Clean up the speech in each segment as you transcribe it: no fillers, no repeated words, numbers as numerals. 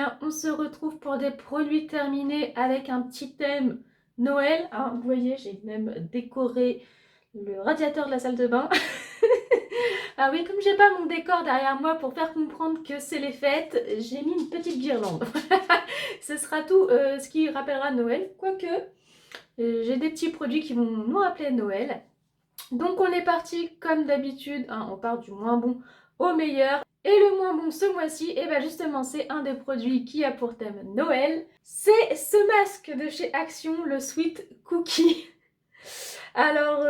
bien, on se retrouve pour des produits terminés avec un petit thème Noël. Hein, vous voyez, j'ai même décoré le radiateur de la salle de bain. Ah oui, comme j'ai pas mon décor derrière moi pour faire comprendre que c'est les fêtes, j'ai mis une petite guirlande. Ce sera tout ce qui rappellera Noël, quoique j'ai des petits produits qui vont nous rappeler Noël. Donc on est parti comme d'habitude, hein, on part du moins bon au meilleur. Et le moins bon ce mois-ci, et bien justement c'est un des produits qui a pour thème Noël. C'est ce masque de chez Action, le Sweet Cookie. Alors,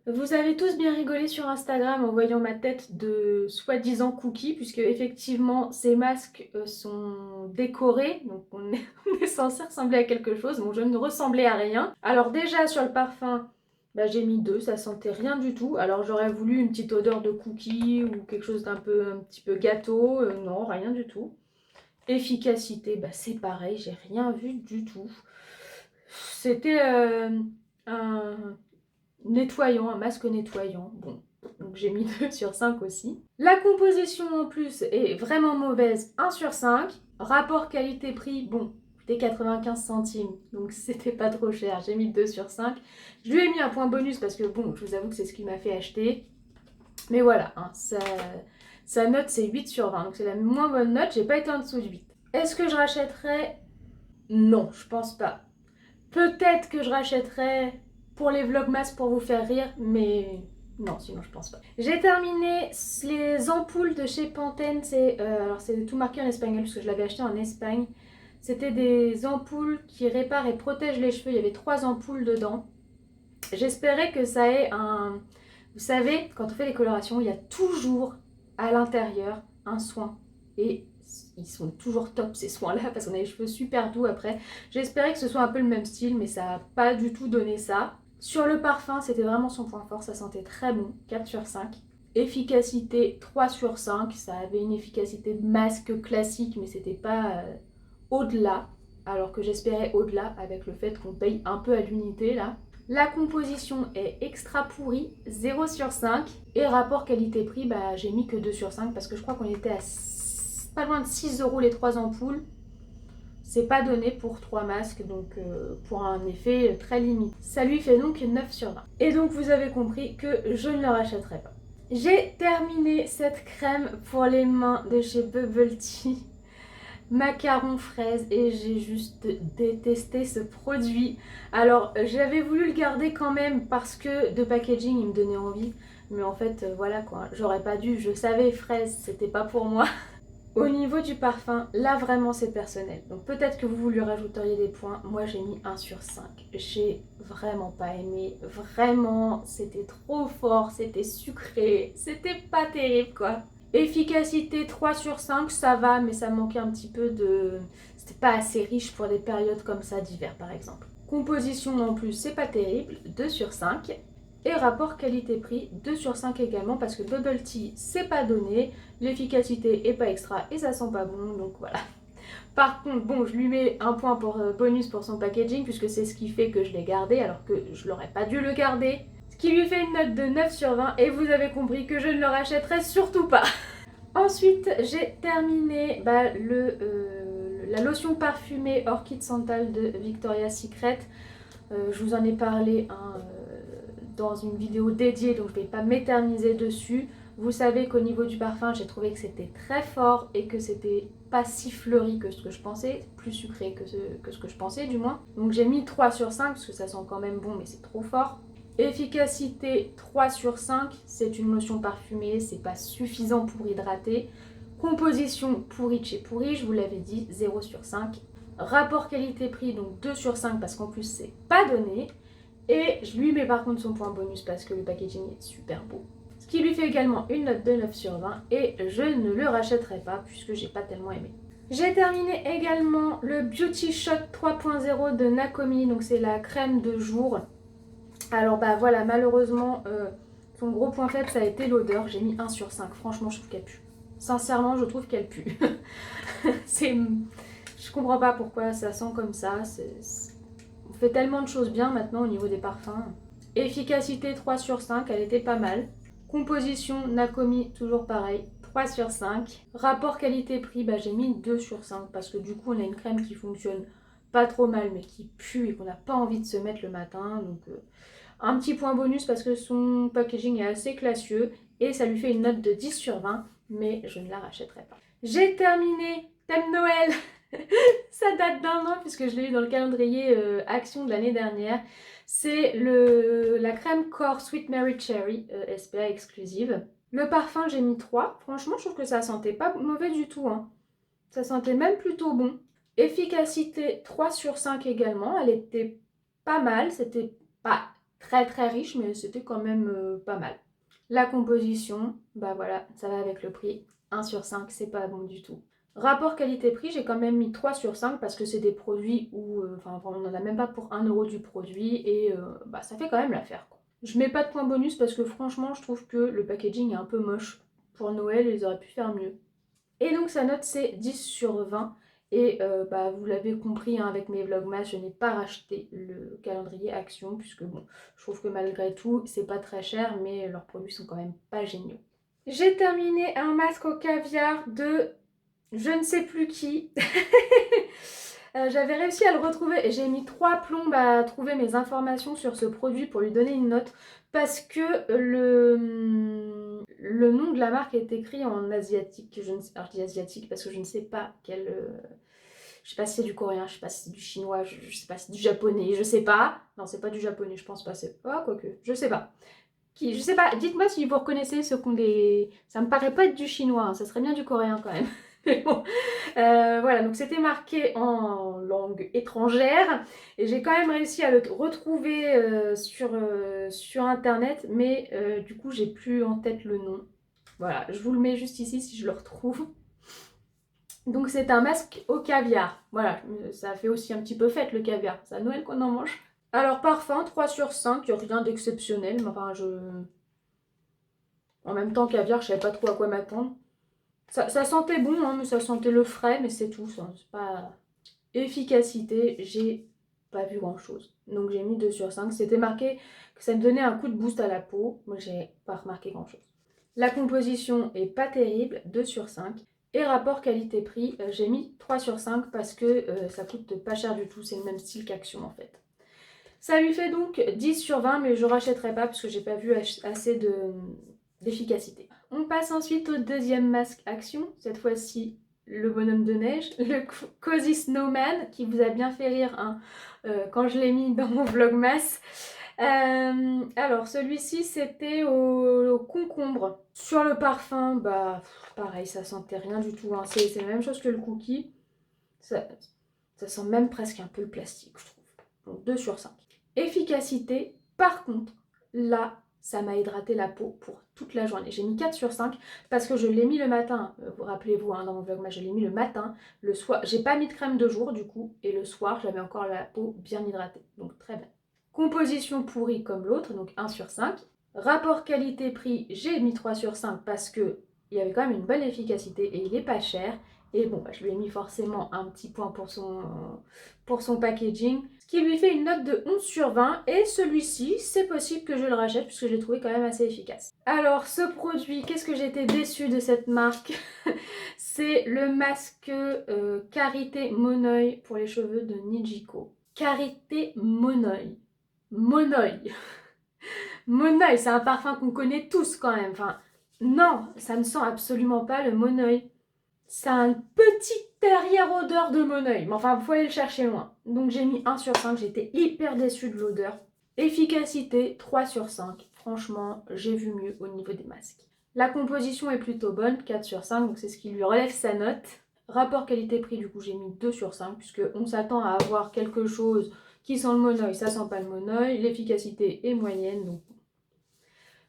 vous avez tous bien rigolé sur Instagram en voyant ma tête de soi-disant cookie, puisque effectivement ces masques sont décorés, donc on est censé ressembler à quelque chose. Bon, je ne ressemblais à rien. Alors déjà sur le parfum, bah, j'ai mis 2, ça sentait rien du tout. Alors j'aurais voulu une petite odeur de cookie ou quelque chose un petit peu gâteau. Non, rien du tout. Efficacité, bah, c'est pareil, j'ai rien vu du tout. C'était un nettoyant, un masque nettoyant. Bon, donc j'ai mis 2 sur 5 aussi. La composition en plus est vraiment mauvaise, 1 sur 5. Rapport qualité-prix, bon, c'était 95 centimes, donc c'était pas trop cher, j'ai mis 2 sur 5. Je lui ai mis un point bonus parce que bon, je vous avoue que c'est ce qui m'a fait acheter. Mais voilà, hein, sa note c'est 8 sur 20, donc c'est la moins bonne note, j'ai pas été en dessous de 8. Est-ce que je rachèterais? Non, je pense pas. Peut-être que je rachèterais pour les vlogmas pour vous faire rire, mais non, sinon je pense pas. J'ai terminé les ampoules de chez Pantene, alors c'est tout marqué en espagnol parce que je l'avais acheté en Espagne. C'était des ampoules qui réparent et protègent les cheveux, il y avait 3 ampoules dedans. J'espérais que ça ait un... Vous savez, quand on fait les colorations, il y a toujours à l'intérieur un soin. Et ils sont toujours top ces soins-là parce qu'on a les cheveux super doux après. J'espérais que ce soit un peu le même style, mais ça n'a pas du tout donné ça. Sur le parfum, c'était vraiment son point fort, ça sentait très bon, 4 sur 5. Efficacité, 3 sur 5. Ça avait une efficacité de masque classique, mais c'était pas au-delà. Alors que j'espérais au-delà avec le fait qu'on paye un peu à l'unité là. La composition est extra pourrie, 0 sur 5. Et rapport qualité-prix, bah, j'ai mis que 2 sur 5 parce que je crois qu'on était à pas loin de 6 € les 3 ampoules. C'est pas donné pour 3 masques, donc pour un effet très limité. Ça lui fait donc 9 sur 20. Et donc vous avez compris que je ne le rachèterai pas. J'ai terminé cette crème pour les mains de chez Bubble Tea. Macaron fraise et j'ai juste détesté ce produit. Alors j'avais voulu le garder quand même parce que de packaging il me donnait envie, mais en fait voilà quoi, j'aurais pas dû, je savais fraise c'était pas pour moi. Au niveau du parfum, là vraiment c'est personnel, donc peut-être que vous lui rajouteriez des points. Moi j'ai mis 1 sur 5, j'ai vraiment pas aimé, vraiment c'était trop fort, c'était sucré, c'était pas terrible quoi. Efficacité 3 sur 5, ça va, mais ça manquait un petit peu de... C'était pas assez riche pour des périodes comme ça d'hiver par exemple. Composition non plus, c'est pas terrible, 2 sur 5. Et rapport qualité-prix, 2 sur 5 également, parce que Bubble Tea, c'est pas donné, l'efficacité est pas extra et ça sent pas bon, donc voilà. Par contre, bon, je lui mets un point pour bonus pour son packaging, puisque c'est ce qui fait que je l'ai gardé, alors que je l'aurais pas dû le garder. Ce qui lui fait une note de 9 sur 20, et vous avez compris que je ne le rachèterai surtout pas. Ensuite, j'ai terminé la lotion parfumée Orchid Santal de Victoria's Secret. Je vous en ai parlé dans une vidéo dédiée, donc je ne vais pas m'éterniser dessus. Vous savez qu'au niveau du parfum, j'ai trouvé que c'était très fort et que c'était pas si fleuri que ce que je pensais, plus sucré que ce que je pensais du moins. Donc j'ai mis 3 sur 5 parce que ça sent quand même bon, mais c'est trop fort. Efficacité 3 sur 5, c'est une lotion parfumée, c'est pas suffisant pour hydrater. Composition pourrie de chez pourrie, je vous l'avais dit, 0 sur 5. Rapport qualité-prix, donc 2 sur 5 parce qu'en plus c'est pas donné. Et je lui mets par contre son point bonus parce que le packaging est super beau. Ce qui lui fait également une note de 9 sur 20 et je ne le rachèterai pas puisque j'ai pas tellement aimé. J'ai terminé également le Beauty Shot 3.0 de Nakomi, donc c'est la crème de jour. Alors bah voilà, malheureusement, son gros point faible ça a été l'odeur, j'ai mis 1 sur 5, franchement je trouve qu'elle pue. Sincèrement je trouve qu'elle pue. Je comprends pas pourquoi ça sent comme ça, on fait tellement de choses bien maintenant au niveau des parfums. Efficacité 3 sur 5, elle était pas mal. Composition Nakomi, toujours pareil, 3 sur 5. Rapport qualité-prix, bah, j'ai mis 2 sur 5 parce que du coup on a une crème qui fonctionne pas trop mal mais qui pue et qu'on n'a pas envie de se mettre le matin. Donc un petit point bonus parce que son packaging est assez classieux et ça lui fait une note de 10 sur 20, mais je ne la rachèterai pas. J'ai terminé thème Noël. Ça date d'un an puisque je l'ai eu dans le calendrier Action de l'année dernière. C'est la crème Corps Sweet Mary Cherry SPA exclusive. Le parfum, j'ai mis 3. Franchement, je trouve que ça sentait pas mauvais du tout, hein. Ça sentait même plutôt bon. Efficacité 3 sur 5 également. Elle était pas mal. C'était pas très très riche, mais c'était quand même pas mal. La composition, bah voilà, ça va avec le prix. 1 sur 5, c'est pas bon du tout. Rapport qualité-prix, j'ai quand même mis 3 sur 5 parce que c'est des produits où on n'en a même pas pour 1 euro du produit et bah, ça fait quand même l'affaire, quoi. Je mets pas de point bonus parce que franchement, je trouve que le packaging est un peu moche. Pour Noël, ils auraient pu faire mieux. Et donc sa note c'est 10 sur 20. Et bah, vous l'avez compris hein, avec mes vlogmas, je n'ai pas racheté le calendrier Action puisque bon, je trouve que malgré tout, c'est pas très cher, mais leurs produits sont quand même pas géniaux. J'ai terminé un masque au caviar de je ne sais plus qui. J'avais réussi à le retrouver et j'ai mis 3 plombes à trouver mes informations sur ce produit pour lui donner une note parce que le nom de la marque est écrit en asiatique. Alors je dis asiatique parce que je ne sais pas quel... je sais pas si c'est du coréen, je sais pas si c'est du chinois, je sais pas si c'est du japonais, je sais pas. Non, c'est pas du japonais, je pense pas. Ah, quoique, je sais pas. Je sais pas, dites-moi si vous reconnaissez ce qu'on des... Ça me paraît pas être du chinois, hein, ça serait bien du coréen quand même. Mais bon, voilà, donc c'était marqué en langue étrangère et j'ai quand même réussi à le retrouver sur internet, mais du coup j'ai plus en tête le nom. Voilà, je vous le mets juste ici si je le retrouve. Donc c'est un masque au caviar. Voilà, ça fait aussi un petit peu fête le caviar, c'est à Noël qu'on en mange. Alors parfum, 3 sur 5, il n'y a rien d'exceptionnel, mais enfin en même temps caviar, je savais pas trop à quoi m'attendre. Ça sentait bon, hein, mais ça sentait le frais, mais c'est tout. C'est pas... Efficacité, j'ai pas vu grand chose. Donc j'ai mis 2 sur 5. C'était marqué que ça me donnait un coup de boost à la peau. Moi j'ai pas remarqué grand chose. La composition est pas terrible, 2 sur 5. Et rapport qualité-prix, j'ai mis 3 sur 5 parce que ça coûte pas cher du tout. C'est le même style qu'Action en fait. Ça lui fait donc 10 sur 20, mais je rachèterai pas parce que j'ai pas vu assez d'efficacité. On passe ensuite au deuxième masque Action. Cette fois-ci, le bonhomme de neige, le Cozy Snowman, qui vous a bien fait rire hein, quand je l'ai mis dans mon vlogmas. Alors, celui-ci, c'était au concombre. Sur le parfum, bah, pareil, ça sentait rien du tout. Hein. C'est la même chose que le cookie. Ça sent même presque un peu le plastique, je trouve. Donc, 2 sur 5. Efficacité, par contre, là, ça m'a hydraté la peau pour toute la journée. J'ai mis 4 sur 5 parce que je l'ai mis le matin. Vous rappelez-vous, hein, dans mon vlog, moi je l'ai mis le matin. Le soir, j'ai pas mis de crème de jour du coup. Et le soir, j'avais encore la peau bien hydratée. Donc très bien. Composition pourrie comme l'autre, donc 1 sur 5. Rapport qualité-prix, j'ai mis 3 sur 5 parce que il y avait quand même une bonne efficacité et il est pas cher. Et bon, bah, je lui ai mis forcément un petit point pour son packaging, ce qui lui fait une note de 11 sur 20. Et celui-ci, c'est possible que je le rachète puisque je l'ai trouvé quand même assez efficace. Alors, ce produit, qu'est-ce que j'ai été déçue de cette marque? C'est le masque Karité Monoi pour les cheveux de Nijiko. Karité Monoi. Monoi. Monoi, c'est un parfum qu'on connaît tous quand même. Enfin, non, ça ne sent absolument pas le Monoi. Ça a une petite arrière-odeur de Monoi. Mais enfin, il faut aller le chercher loin. Donc j'ai mis 1 sur 5. J'étais hyper déçue de l'odeur. Efficacité, 3 sur 5. Franchement, j'ai vu mieux au niveau des masques. La composition est plutôt bonne, 4 sur 5. Donc c'est ce qui lui relève sa note. Rapport qualité-prix, du coup, j'ai mis 2 sur 5. Puisqu'on s'attend à avoir quelque chose qui sent le Monoi. Ça sent pas le Monoi. L'efficacité est moyenne. Donc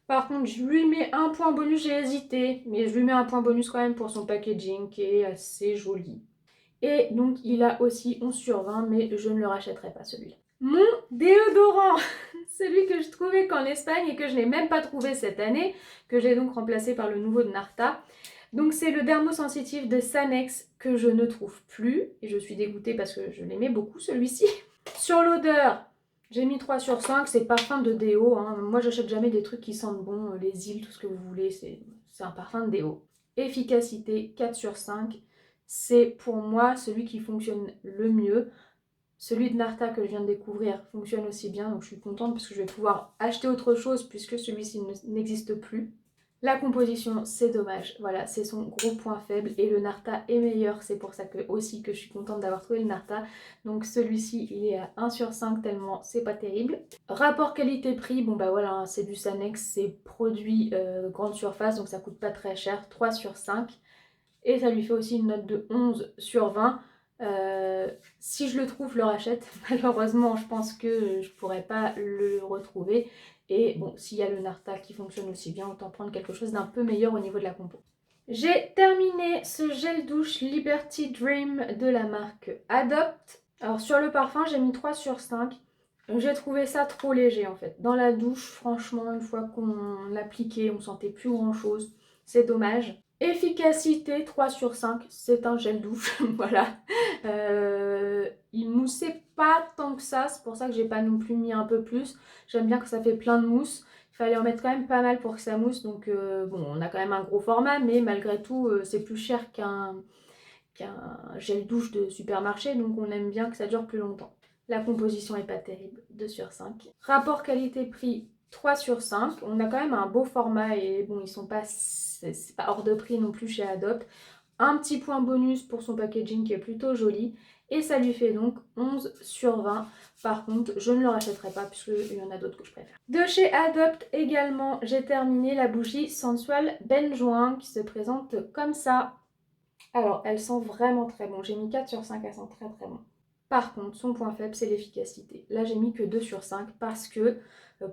par contre, je lui mets un point bonus, j'ai hésité, mais je lui mets un point bonus quand même pour son packaging qui est assez joli. Et donc, il a aussi 11 sur 20, mais je ne le rachèterai pas celui-là. Mon déodorant, celui que je trouvais qu'en Espagne et que je n'ai même pas trouvé cette année, que j'ai donc remplacé par le nouveau de Narta. Donc, c'est le dermosensitif de Sanex que je ne trouve plus. Et je suis dégoûtée parce que je l'aimais beaucoup celui-ci. Sur l'odeur, j'ai mis 3 sur 5, c'est parfum de déo. Hein. Moi, j'achète jamais des trucs qui sentent bon, les îles, tout ce que vous voulez, c'est un parfum de déo. Efficacité 4 sur 5. C'est pour moi celui qui fonctionne le mieux. Celui de Narta que je viens de découvrir fonctionne aussi bien, donc je suis contente parce que je vais pouvoir acheter autre chose puisque celui-ci n'existe plus. La composition, c'est dommage, voilà, c'est son gros point faible et le Narta est meilleur, c'est pour ça aussi que je suis contente d'avoir trouvé le Narta. Donc celui-ci, il est à 1 sur 5 tellement c'est pas terrible. Rapport qualité-prix, bon bah voilà, hein, c'est du Sanex, c'est produit grande surface, donc ça coûte pas très cher, 3 sur 5. Et ça lui fait aussi une note de 11 sur 20. Si je le trouve, je le rachète. Malheureusement, je pense que je pourrais pas le retrouver. Et bon, s'il y a le Narta qui fonctionne aussi bien, autant prendre quelque chose d'un peu meilleur au niveau de la compo. J'ai terminé ce gel douche Liberty Dream de la marque Adopt. Alors sur le parfum, j'ai mis 3 sur 5. J'ai trouvé ça trop léger en fait. Dans la douche, franchement, une fois qu'on l'appliquait, on sentait plus grand chose. C'est dommage. Efficacité 3 sur 5, c'est un gel douche, voilà. Il moussait pas tant que ça, c'est pour ça que j'ai pas non plus mis un peu plus. J'aime bien que ça fait plein de mousse. Il fallait en mettre quand même pas mal pour que ça mousse, donc bon, on a quand même un gros format, mais malgré tout, c'est plus cher qu'un gel douche de supermarché, donc on aime bien que ça dure plus longtemps. La composition est pas terrible, 2 sur 5. Rapport qualité-prix, 3 sur 5. On a quand même un beau format et bon, ils sont pas, c'est pas hors de prix non plus chez Adopt. Un petit point bonus pour son packaging qui est plutôt joli. Et ça lui fait donc 11 sur 20. Par contre, je ne le rachèterai pas puisqu'il y en a d'autres que je préfère. De chez Adopt également, j'ai terminé la bougie Sensual Benjoin qui se présente comme ça. Alors, elle sent vraiment très bon. J'ai mis 4 sur 5, elle sent très très bon. Par contre, son point faible, c'est l'efficacité. Là, j'ai mis que 2 sur 5 parce que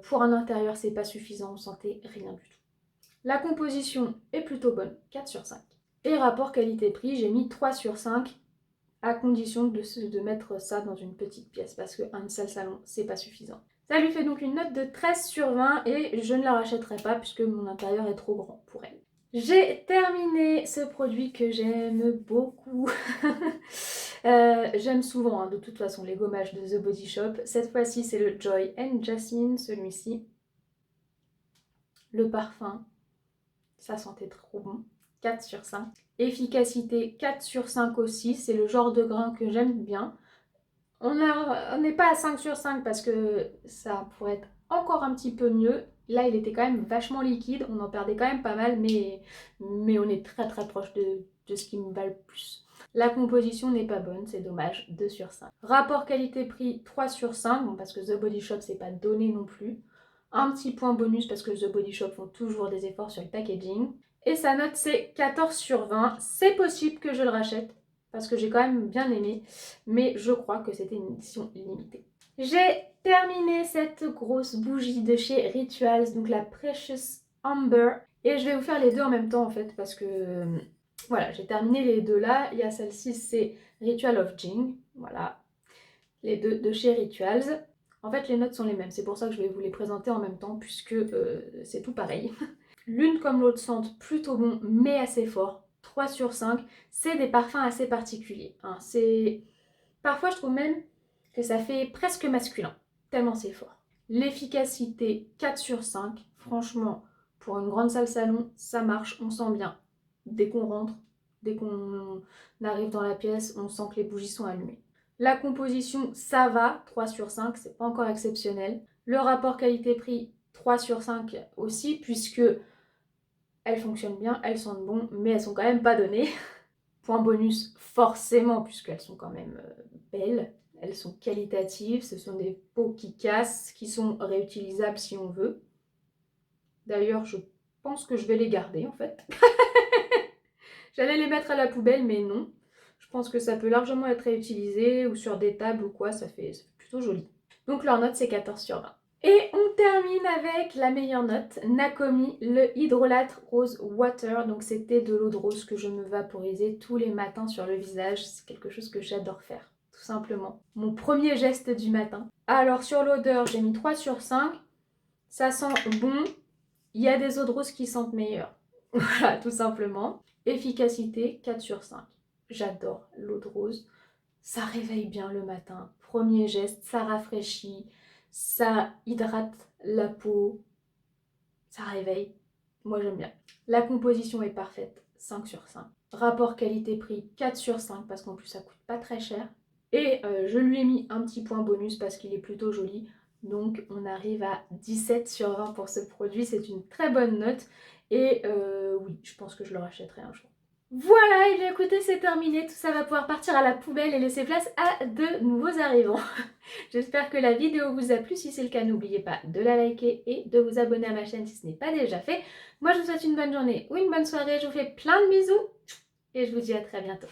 pour un intérieur, c'est pas suffisant. On sentait rien du tout. La composition est plutôt bonne, 4 sur 5. Et rapport qualité-prix, j'ai mis 3 sur 5 à condition de mettre ça dans une petite pièce parce qu'un seul salon, c'est pas suffisant. Ça lui fait donc une note de 13 sur 20 et je ne la rachèterai pas puisque mon intérieur est trop grand pour elle. J'ai terminé ce produit que j'aime beaucoup. J'aime souvent, hein, de toute façon, les gommages de The Body Shop. Cette fois-ci, c'est le Joy and Jasmine, celui-ci. Le parfum, ça sentait trop bon. 4 sur 5. Efficacité, 4 sur 5 aussi. C'est le genre de grain que j'aime bien. On n'est pas à 5 sur 5 parce que ça pourrait être encore un petit peu mieux. Là, il était quand même vachement liquide. On en perdait quand même pas mal, mais on est très très proche de ce qui me va le plus. La composition n'est pas bonne, c'est dommage, 2 sur 5. Rapport qualité-prix, 3 sur 5, bon, parce que The Body Shop, c'est pas donné non plus. Un petit point bonus parce que The Body Shop font toujours des efforts sur le packaging. Et sa note, c'est 14 sur 20. C'est possible que je le rachète parce que j'ai quand même bien aimé, mais je crois que c'était une édition limitée. J'ai terminé cette grosse bougie de chez Rituals, donc la Precious Amber, et je vais vous faire les deux en même temps en fait, parce que voilà, j'ai terminé les deux là. Il y a celle-ci, c'est Ritual of Jing, voilà, les deux de chez Rituals. En fait, les notes sont les mêmes, c'est pour ça que je vais vous les présenter en même temps, puisque c'est tout pareil. L'une comme l'autre sentent plutôt bon, mais assez fort. 3 sur 5, c'est des parfums assez particuliers. Hein. Parfois, je trouve même que ça fait presque masculin, tellement c'est fort. L'efficacité, 4 sur 5. Franchement, pour une grande salle salon, ça marche, on sent bien. Dès qu'on rentre, dès qu'on arrive dans la pièce, on sent que les bougies sont allumées. La composition, ça va, 3 sur 5, c'est pas encore exceptionnel. Le rapport qualité-prix, 3 sur 5 aussi, puisque elles fonctionnent bien, elles sentent bon, mais elles sont quand même pas données. Point bonus, forcément, puisqu'elles sont quand même belles. Elles sont qualitatives, ce sont des pots qui cassent, qui sont réutilisables si on veut. D'ailleurs, je pense que je vais les garder en fait. J'allais les mettre à la poubelle, mais non. Je pense que ça peut largement être réutilisé ou sur des tables ou quoi, ça fait plutôt joli. Donc leur note, c'est 14 sur 20. Et on termine avec la meilleure note, Nakomi, le Hydrolate Rose Water. Donc c'était de l'eau de rose que je me vaporisais tous les matins sur le visage. C'est quelque chose que j'adore faire, tout simplement. Mon premier geste du matin. Alors sur l'odeur, j'ai mis 3 sur 5. Ça sent bon. Il y a des eaux de rose qui sentent meilleures. Voilà, tout simplement. Efficacité, 4 sur 5. J'adore l'eau de rose. Ça réveille bien le matin. Premier geste, ça rafraîchit. Ça hydrate la peau, ça réveille. moi j'aime bien. La composition est parfaite, 5 sur 5. Rapport qualité-prix, 4 sur 5 parce qu'en plus ça coûte pas très cher. Et je lui ai mis un petit point bonus parce qu'il est plutôt joli. Donc on arrive à 17 sur 20 pour ce produit, c'est une très bonne note. Et oui, je pense que je le rachèterai un jour. Voilà, et bien écoutez, c'est terminé. Tout ça va pouvoir partir à la poubelle et laisser place à de nouveaux arrivants. J'espère que la vidéo vous a plu. Si c'est le cas, n'oubliez pas de la liker et de vous abonner à ma chaîne si ce n'est pas déjà fait. Moi, je vous souhaite une bonne journée ou une bonne soirée. Je vous fais plein de bisous et je vous dis à très bientôt.